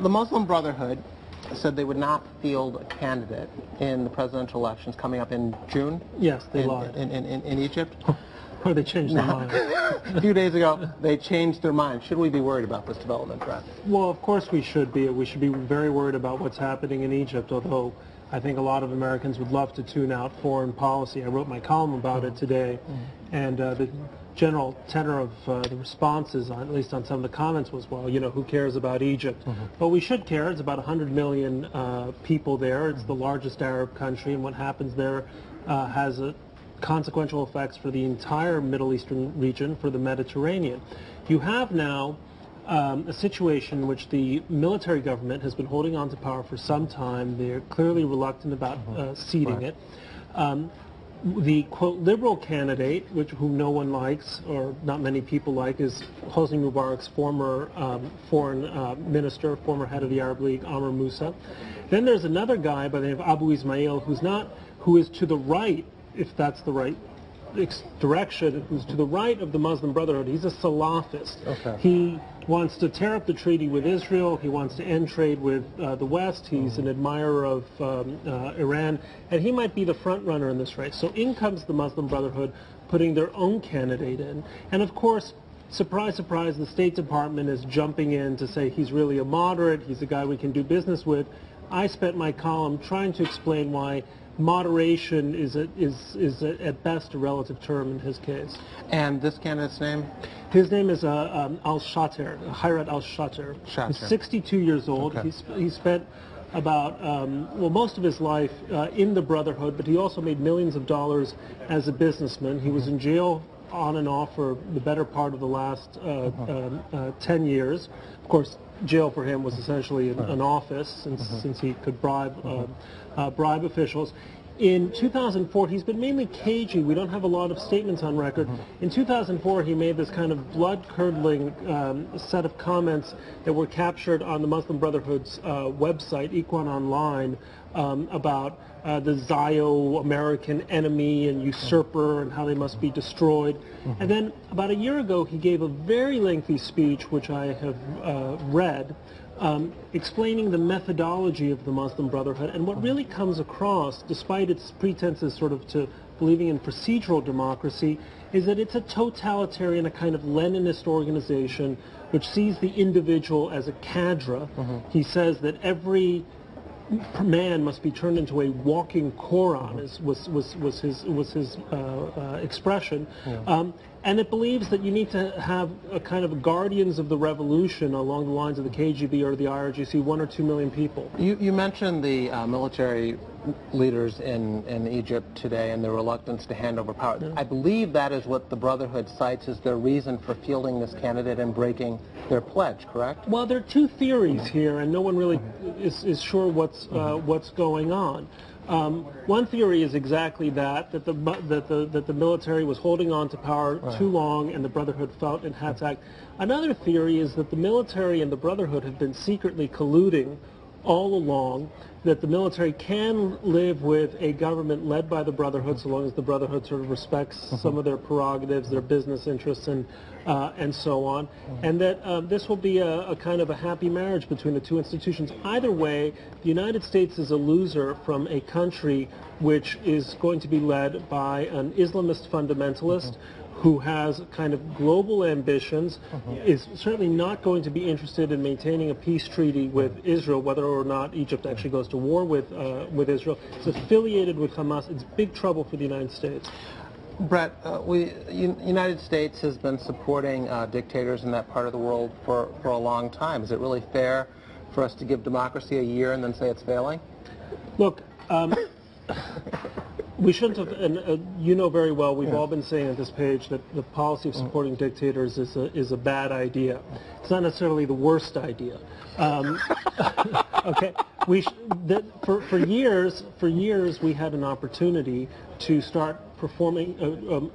The Muslim Brotherhood said they would not field a candidate in the presidential elections coming up in June. Yes, they lied. In Egypt. Or they changed their mind. A few days ago, they changed their mind. Should we be worried about this development, Bret? Well, of course we should be. We should be very worried about what's happening in Egypt, although I think a lot of Americans would love to tune out foreign policy. I wrote my column about it today, and the general tenor of the responses, at least on some of the comments, was, well, you know, who cares about Egypt? But we should care. It's about 100 million people there. It's the largest Arab country, and what happens there has consequential effects for the entire Middle Eastern region, for the Mediterranean. You have now a situation in which the military government has been holding on to power for some time. They're clearly reluctant about ceding it. The, quote, liberal candidate, whom no one likes, or not many people like, is Hosni Mubarak's former foreign minister, former head of the Arab League, Amr Moussa. Then there's another guy by the name of Abu Ismail, who is to the right, if that's the right direction, who's to the right of the Muslim Brotherhood. He's a Salafist. Okay. He wants to tear up the treaty with Israel. He wants to end trade with the West. He's an admirer of Iran, and he might be the front runner in this race. So in comes the Muslim Brotherhood putting their own candidate in. And of course, surprise, surprise, the State Department is jumping in to say he's really a moderate, he's a guy we can do business with. I spent my column trying to explain why moderation is at best a relative term in his case. And this candidate's name? His name is al-Shater, Hayrat al-Shater. He's 62 years old. Okay. He spent about, well, most of his life in the Brotherhood, but he also made millions of dollars as a businessman. He was in jail on and off for the better part of the last 10 years. Of course, jail for him was essentially an office, since he could bribe officials. In 2004, he's been mainly cagey. We don't have a lot of statements on record. In 2004, he made this kind of blood-curdling set of comments that were captured on the Muslim Brotherhood's website, Equan Online, about the Zio-American enemy and usurper and how they must be destroyed. And then about a year ago, he gave a very lengthy speech, which I have read, explaining the methodology of the Muslim Brotherhood. And what really comes across, despite its pretenses sort of to believing in procedural democracy, is that it's a totalitarian, a kind of Leninist organization which sees the individual as a cadre. He says that every man must be turned into a walking Quran, was his expression. And it believes that you need to have a kind of guardians of the revolution along the lines of the KGB or the IRGC, 1 or 2 million people. You mentioned the military leaders in Egypt today and their reluctance to hand over power. I believe that is what the Brotherhood cites as their reason for fielding this candidate and breaking their pledge, correct? Well, there are two theories here, and no one really is sure what's going on. One theory is exactly that the military was holding on to power too long and the Brotherhood felt it had to act. Another theory is that the military and the Brotherhood have been secretly colluding all along, that the military can live with a government led by the Brotherhood so long as the Brotherhood sort of respects some of their prerogatives, their business interests, and so on, and that this will be a kind of a happy marriage between the two institutions. Either way, the United States is a loser from a country which is going to be led by an Islamist fundamentalist who has kind of global ambitions, is certainly not going to be interested in maintaining a peace treaty with Israel, whether or not Egypt actually goes to war with Israel. It's affiliated with Hamas. It's big trouble for the United States. Bret, United States has been supporting dictators in that part of the world for a long time. Is it really fair for us to give democracy a year and then say it's failing? Look, we shouldn't have, and you know very well, we've all been saying at this page that the policy of supporting dictators is a bad idea. It's not necessarily the worst idea. Okay, for years we had an opportunity to start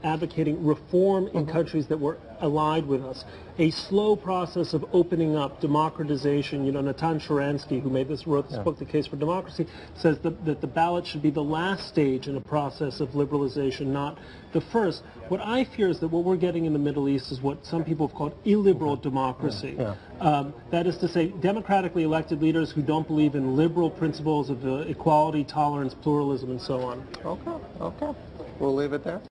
advocating reform in countries that were allied with us. A slow process of opening up, democratization. You know, Natan Sharansky, who wrote this book, The Case for Democracy, says that the ballot should be the last stage in a process of liberalization, not the first. What I fear is that what we're getting in the Middle East is what some people have called illiberal democracy. That is to say, democratically elected leaders who don't believe in liberal principles of equality, tolerance, pluralism, and so on. Okay. We'll leave it there.